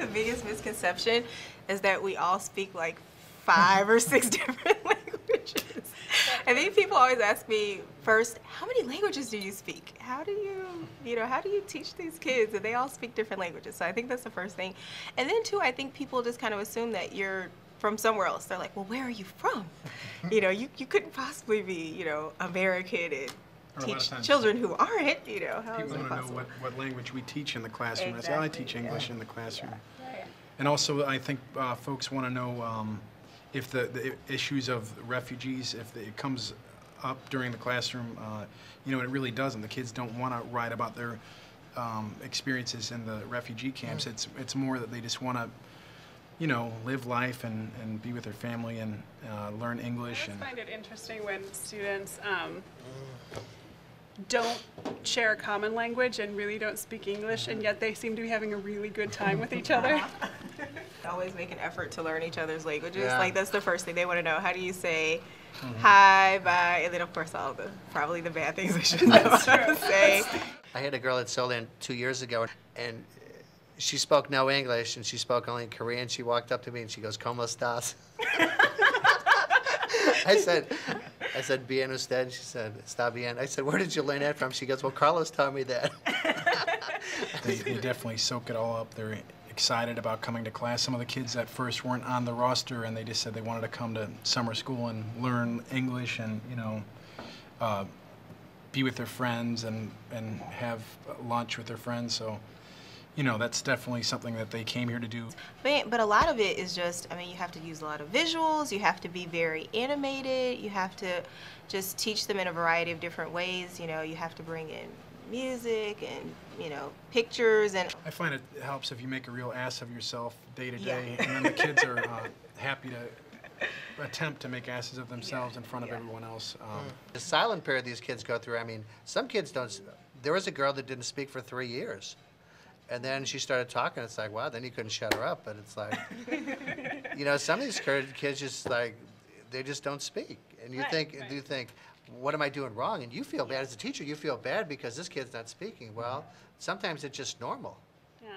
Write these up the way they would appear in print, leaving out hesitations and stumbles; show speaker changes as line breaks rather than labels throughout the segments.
the biggest misconception is that we all speak like 5 or 6 different languages. I think people always ask me first, how many languages do you speak? How do how do you teach these kids? And they all speak different languages. So I think that's the first thing. And then too, I think people just kind of assume that you're from somewhere else. They're like, well, where are you from? You couldn't possibly be, American and teach children who aren't, how
people
is
want
that
to
possible?
know what language we teach in the classroom.
Exactly.
I teach English in the classroom.
Yeah. Right.
And also, I think folks want to know if the issues of refugees, if it comes up during the classroom, it really doesn't. The kids don't want to write about their experiences in the refugee camps. It's more that they just want to, live life and be with their family and learn English.
I find it interesting when students don't share a common language and really don't speak English, and yet they seem to be having a really good time with each other.
Always make an effort to learn each other's languages.
Yeah.
Like, that's the first thing they want to know. How do you say hi, bye, and then of course all the probably the bad things I should know how to say.
I had a girl at Soland 2 years ago, and she spoke no English, and she spoke only Korean. She walked up to me and she goes, "¿Cómo estás?" I said, "Bien usted?" She said, "Está bien." I said, "Where did you learn that from?" She goes, "Well, Carlos taught me that."
They definitely soak it all up. They're excited about coming to class. Some of the kids at first weren't on the roster, and they just said they wanted to come to summer school and learn English and, be with their friends and have lunch with their friends. So, that's definitely something that they came here to do.
But a lot of it is just, you have to use a lot of visuals, you have to be very animated, you have to just teach them in a variety of different ways, you have to bring in music and, pictures. And
I find it helps if you make a real ass of yourself day to day,
Yeah.
and then the kids are happy to attempt to make asses of themselves in front of everyone else.
The silent period these kids go through, some kids don't. There was a girl that didn't speak for 3 years. And then she started talking. It's like, wow, then you couldn't shut her up. But it's like, some of these kids just they just don't speak. And you think, what am I doing wrong? And you feel bad as a teacher. You feel bad because this kid's not speaking. Well, sometimes it's just normal.
Yeah.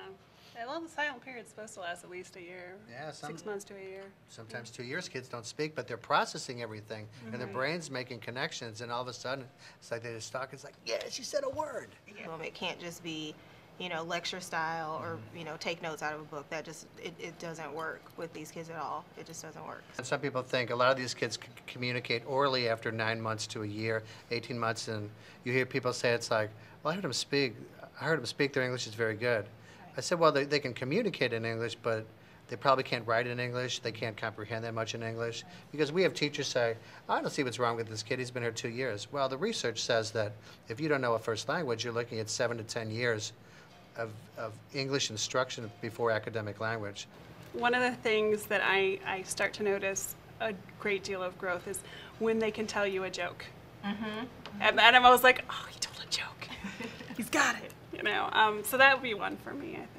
Well, the silent period's supposed to last at least a year.
Yeah,
6 months to a year.
Sometimes 2 years, kids don't speak, but they're processing everything, and their brain's making connections, and all of a sudden, it's like they just talk. It's like, yeah, she said a word.
It can't just be, lecture style or, take notes out of a book. That just, it doesn't work with these kids at all. It just doesn't work.
And some people think a lot of these kids communicate orally after 9 months to a year, 18 months, and you hear people say it's like, well, I heard them speak, their English is very good. I said, well, they can communicate in English, but they probably can't write in English. They can't comprehend that much in English. Because we have teachers say, I don't see what's wrong with this kid. He's been here 2 years. Well, the research says that if you don't know a first language, you're looking at 7 to 10 years of English instruction before academic language.
One of the things that I start to notice a great deal of growth is when they can tell you a joke. And I'm always like, oh, he told a joke. He's got it. So that would be one for me, I think.